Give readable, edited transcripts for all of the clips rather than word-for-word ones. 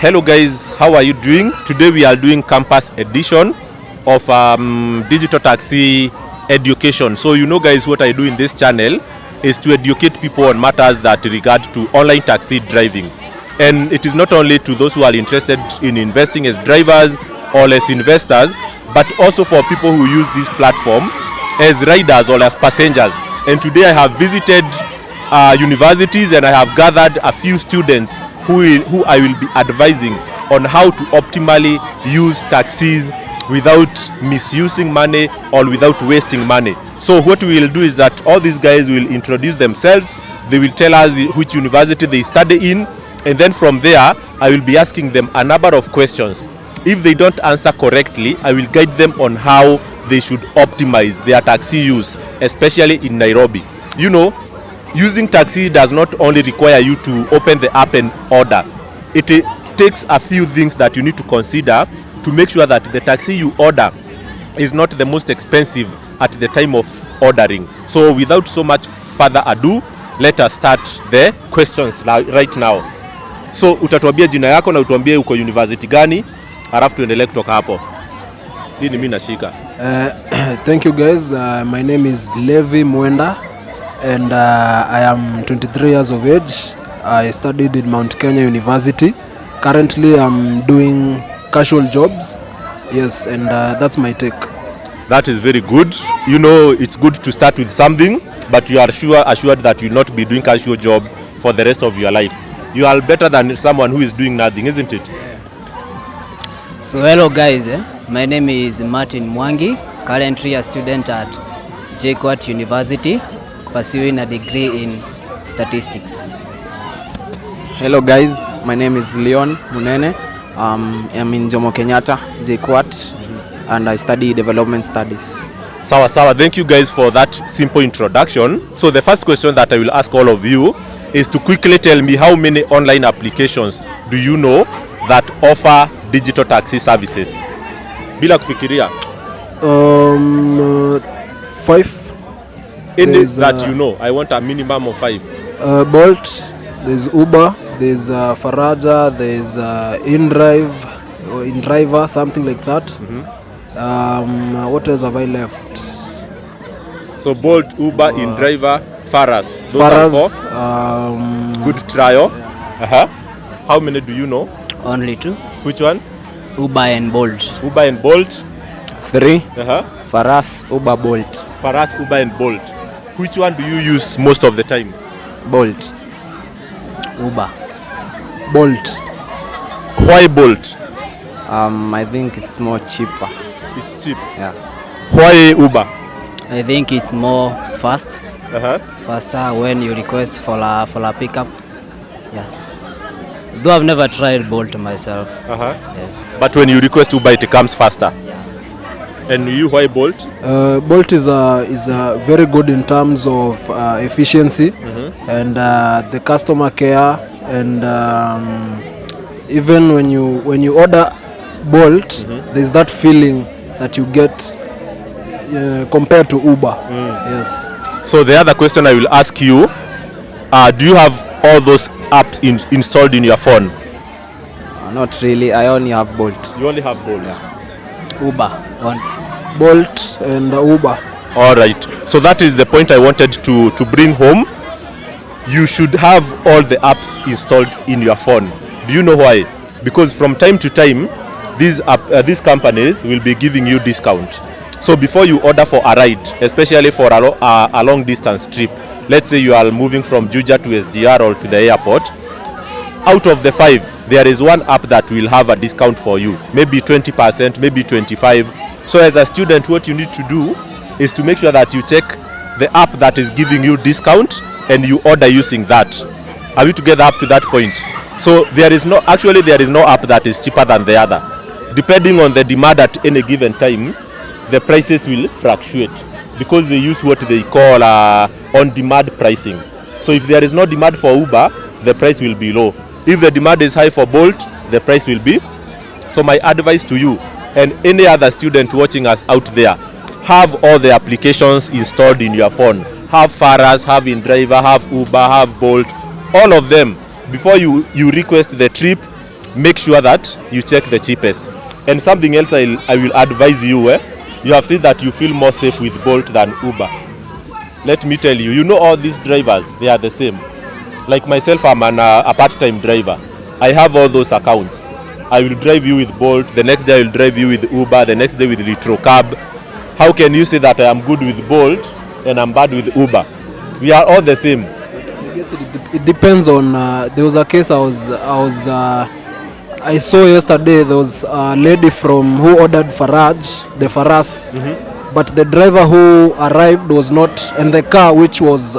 Hello guys, how are you doing? Today we are doing campus edition of digital taxi education. So you know guys, what I do in this channel is to educate people on matters that regard to online taxi driving. And it is not only to those who are interested in investing as drivers or as investors, but also for people who use this platform as riders or as passengers. And today I have visited universities and I have gathered a few students who I will be advising on how to optimally use taxis without misusing money or without wasting money. So what we will do is that all these guys will introduce themselves, they will tell us which university they study in, and then from there I will be asking them a number of questions. If they don't answer correctly, I will guide them on how they should optimize their taxi use, especially in Nairobi. You know, using taxi does not only require you to open the app and order. It takes a few things that you need to consider to make sure that the taxi you order is not the most expensive at the time of ordering. So without so much further ado, let us start the questions right now. So utatuambia jina yako na utuambie uko university gani, halafu tuendelee kutoka hapo. Hii ni mimi nashika. Thank you guys. My name is Levi Mwenda and I am 23 years of age. I studied in Mount Kenya University. Currently I'm doing casual jobs. Yes, and that's my take. That is very good. You know, it's good to start with something, but you are assured that you will not be doing casual job for the rest of your life. You are better than someone who is doing nothing, isn't it? So hello guys, my name is Martin Mwangi, currently a student at JKUAT University, pursuing a degree in statistics. Hello guys, my name is Leon Munene. I'm in Jomo Kenyatta, JKUAT, and I study development studies. Sawa. Thank you guys for that simple introduction. So the first question that I will ask all of you is to quickly tell me how many online applications do you know that offer digital taxi services? Bila kufikiria. 5. Any that you know. I want a minimum of 5. Bolt, there's Uber, there's Faraja, there's InDriver, something like that. Mm-hmm. What else have I left? So Bolt, Uber, InDriver, Faras. Those Faras. are 4. Good trial. Yeah. How many do you know? Only 2. Which one? Uber and Bolt. Uber and Bolt. 3. Faras, Uber, Bolt. Faras, Uber and Bolt. Which one do you use most of the time? Bolt. Uber. Bolt. Why Bolt? I think it's more cheaper. It's cheap. Yeah. Why Uber? I think it's more fast. Faster when you request for a pickup. Yeah. Though I've never tried Bolt myself. Yes. But when you request Uber, it comes faster. Yeah. And you, why Bolt? Bolt is very good in terms of efficiency, and the customer care, and even when you order Bolt, there's that feeling that you get compared to Uber. Yes. So the other question I will ask you, do you have all those apps installed in your phone? Not really. I only have Bolt. You only have Bolt? Yeah. Uber. Bolt and Uber. All right. So that is the point I wanted to bring home. You should have all the apps installed in your phone. Do you know why? Because from time to time, these companies will be giving you discount. So before you order for a ride, especially for a long distance trip, let's say you are moving from Juja to SGR or to the airport, out of the 5, there is one app that will have a discount for you, maybe 20%, maybe 25%. So as a student, what you need to do is to make sure that you check the app that is giving you discount and you order using that. Are we together up to that point? So there is no app that is cheaper than the other. Depending on the demand at any given time, the prices will fluctuate because they use what they call on-demand pricing. So if there is no demand for Uber, the price will be low. If the demand is high for Bolt, the price will be. So my advice to you and any other student watching us out there, have all the applications installed in your phone. Have Faras, have InDriver, have Uber, have Bolt, all of them. Before you request the trip, make sure that you check the cheapest. And something else I will advise you, you have seen that you feel more safe with Bolt than Uber. Let me tell you, you know all these drivers, they are the same. Like myself, I'm a part-time driver. I have all those accounts. I will drive you with Bolt, the next day I will drive you with Uber, the next day with Retrocab. How can you say that I am good with Bolt and I'm bad with Uber? We are all the same. I guess it depends on. There was a case I saw yesterday. There was a lady who ordered Faras, but the driver who arrived was not, and the car which was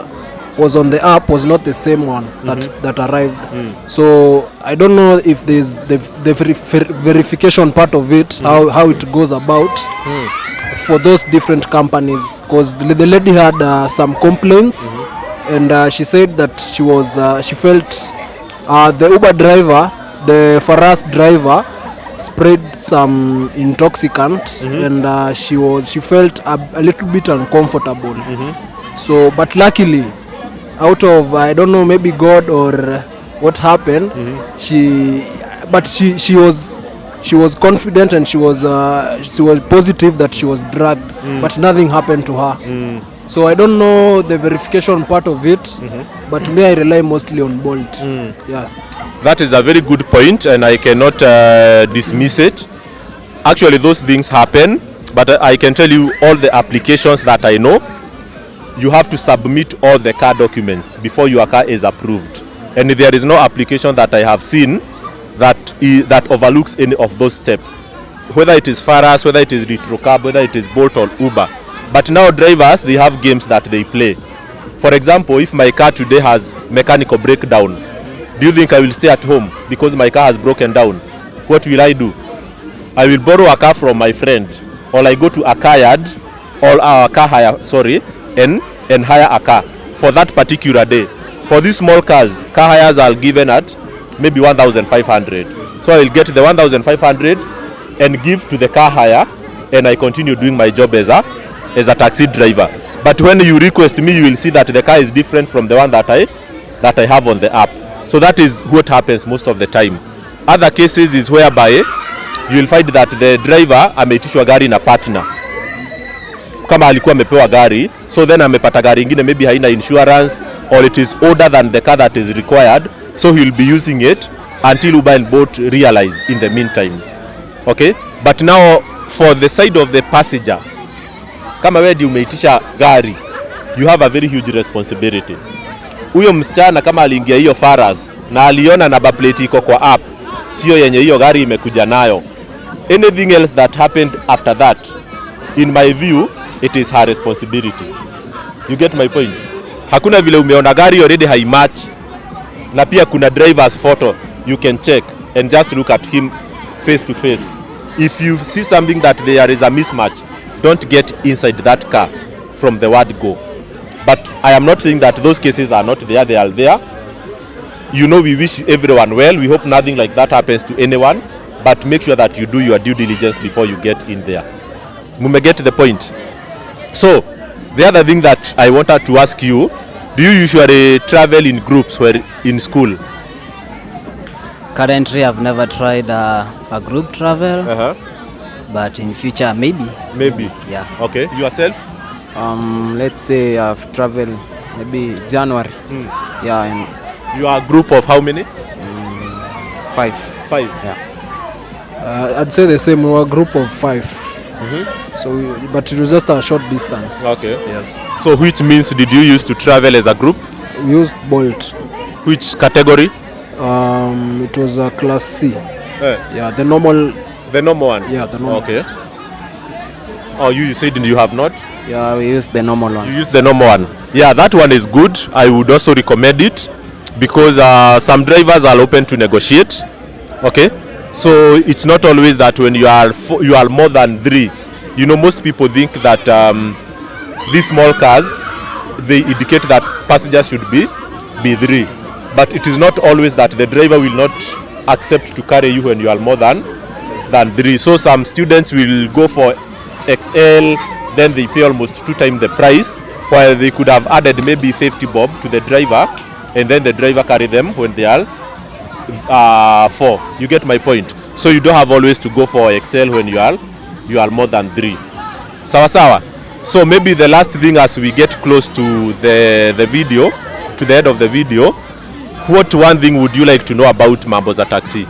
on the app was not the same one that arrived. So I don't know if there's the verification part of it, how it goes about for those different companies, because the lady had some complaints, and she said that she felt the Uber driver, the Faras driver, sprayed some intoxicant, and she felt a little bit uncomfortable. So, but luckily, out of I don't know, maybe God or what happened, she was confident, and she was positive that she was drugged, but nothing happened to her. So I don't know the verification part of it, but me, I rely mostly on Bolt. Yeah. That is a very good point, and I cannot dismiss it. Actually, those things happen, but I can tell you all the applications that I know, you have to submit all the car documents before your car is approved. And there is no application that I have seen that overlooks any of those steps. Whether it is Faras, whether it is Retrocab, whether it is Bolt or Uber. But now drivers, they have games that they play. For example, if my car today has mechanical breakdown, do you think I will stay at home because my car has broken down? What will I do? I will borrow a car from my friend, or I go to a car yard or a car hire, and hire a car for that particular day. For these small cars, car hires are given at maybe 1,500. So I will get the 1,500 and give to the car hire, and I continue doing my job as a taxi driver. But when you request me, you will see that the car is different from the one that I have on the app. So that is what happens most of the time. Other cases is whereby you will find that the driver ameitishwa gari na partner. Kama alikuwa amepewa gari, so then amepata gari ingine, maybe haina insurance, or it is older than the car that is required, so he will be using it until Uber and Bolt realize in the meantime. Okay? But now for the side of the passenger, kama wewe umeitisha gari, you have a very huge responsibility. Huyo msichana kama aliingia hiyo Faras na aliona number plate iko kwa app, sio yenye hiyo gari imekuja nayo, anything else that happened after that, in my view, it is her responsibility. You get my point? Hakuna vile umeona gari already haimatch, na pia kuna driver's photo you can check and just look at him face to face. If you see something that there is a mismatch, don't get inside that car from the word go. But I am not saying that those cases are not there, they are there. You know, we wish everyone well. We hope nothing like that happens to anyone, but make sure that you do your due diligence before you get in there. Mume get the point. So, the other thing that I wanted to ask you, do you usually travel in groups where in school? Currently, I've never tried a group travel, but in future, maybe. Maybe? Yeah. Okay. Yourself? Let's say I've traveled maybe January. Yeah, and You are a group of how many? 5. 5? Yeah. I'd say the same. We were a group of 5. So, but it was just a short distance. Okay. Yes. So which means did you use to travel as a group? We used Bolt. Which category? It was a class C. Eh. Yeah, the normal. The normal one? Yeah, the normal. Okay. Oh, you said you have not? Yeah, we use the normal one. You use the normal one. Yeah, that one is good. I would also recommend it because some drivers are open to negotiate. Okay, so it's not always that when you are more than 3. You know, most people think that these small cars, they indicate that passengers should be 3, but it is not always that the driver will not accept to carry you when you are more than 3. So some students will go for XL, then they pay almost 2 times the price, while they could have added maybe 50 bob to the driver, and then the driver carry them when they are 4. You get my point? So you don't have always to go for Excel when you are more than 3. Sawa. So maybe the last thing as we get close to the video, to the end of the video, what one thing would you like to know about mambo za taxi?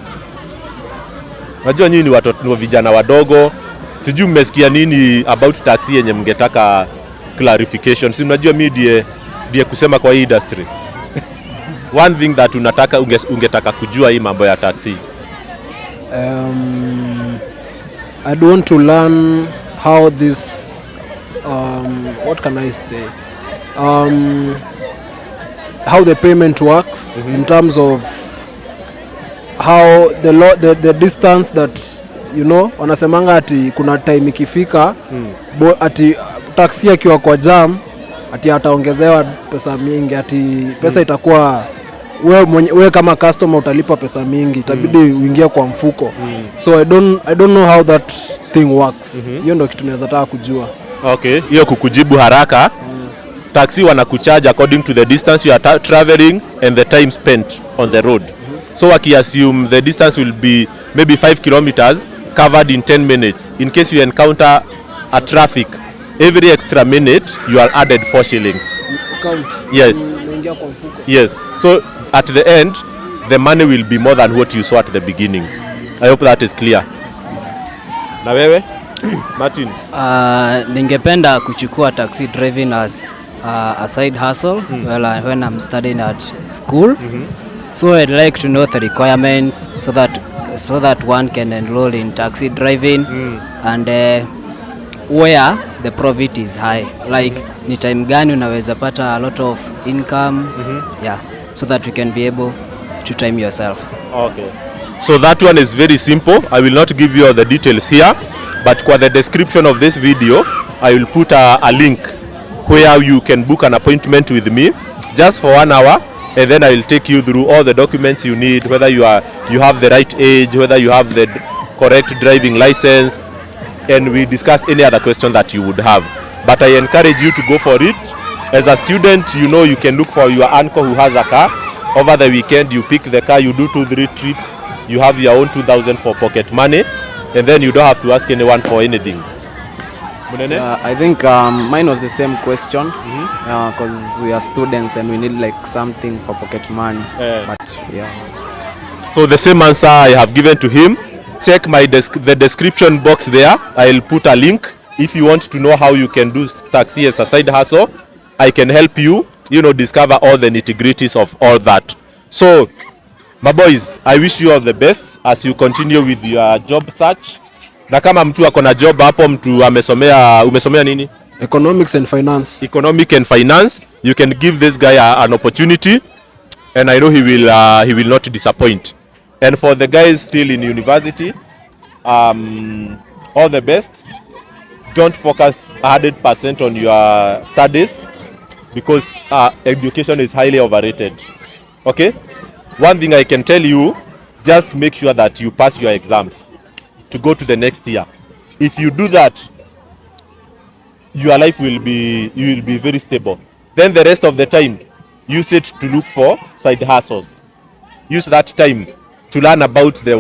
Najua nyinyi ni watoto, ni vijana wadogo. Sijui mmesikia nini about taxi yenye mngetaka clarification. Si unajua mimi die kusema kwa hii industry. One thing that ungetaka kujua hii mambo ya taxi. I'd want to learn how this what can I say? How the payment works in terms of how the distance that wanasemanga ati kuna time ikifika ati taxi akiwa kwa jam ati ataongezewa pesa mingi, ati pesa itakuwa wewe kama customer utalipa pesa mingi, itabidi uingie kwa mfuko. So I don't know how that thing works. Hiyo ndio kitu naweza taka kujua. Okay, hiyo kukujibu haraka. Taxi wanakucharge according to the distance you are traveling and the time spent on the road. So waki assume the distance will be maybe 5 kilometers covered in 10 minutes. In case you encounter a traffic, every extra minute you are added 4 shillings. Count. Yes. Yes. So at the end, the money will be more than what you saw at the beginning. I hope that is clear. Na wewe? Martin? Ningependa kuchukua taxi driving as a side hustle when I'm studying at school. So I'd like to know the requirements so that one can enroll in taxi driving and where the profit is high. Like ni time gani unaweza pata a lot of income. So that you can be able to time yourself. Okay. So that one is very simple. I will not give you all the details here, but kwa the description of this video, I will put a link where you can book an appointment with me just for 1 hour, and then I will take you through all the documents you need, whether you have the right age, whether you have the correct driving license, and we discuss any other question that you would have. But I encourage you to go for it. As a student, you can look for your uncle who has a car. Over the weekend, you pick the car, you do 2-3 trips, you have your own 2,000 for pocket money, and then you don't have to ask anyone for anything. I think mine was the same question, because we are students and we need like something for pocket money. But So the same answer I have given to him. Check the description box there. I'll put a link. If you want to know how you can do taxi as a side hustle, I can help you, discover all the nitty-gritties of all that. So, my boys, I wish you all the best as you continue with your job search. Na kama mtu akona job hapo, mtu umesomea nini? Economics and finance. Economic and finance. You can give this guy an opportunity, and I know he will not disappoint. And for the guys still in university, all the best. Don't focus 100% on your studies, because education is highly overrated. Okay? One thing I can tell you, just make sure that you pass your exams to go to the next year. If you do that, your life will be very stable. Then the rest of the time, use it to look for side hustles. Use that time to learn about the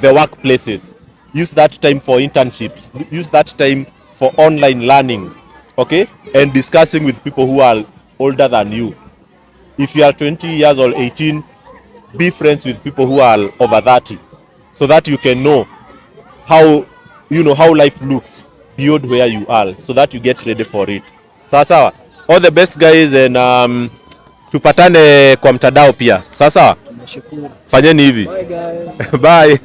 workplaces. Use that time for internships. Use that time for online learning, okay? And discussing with people who are older than you. If you are 20 years or 18, be friends with people who are over 30, so that you can know how life looks beyond where you are, so that you get ready for it. Sawa. All the best guys, and tupatane kwa mtandao pia. Sawa. Fanyeni hivi. Bye guys. Bye.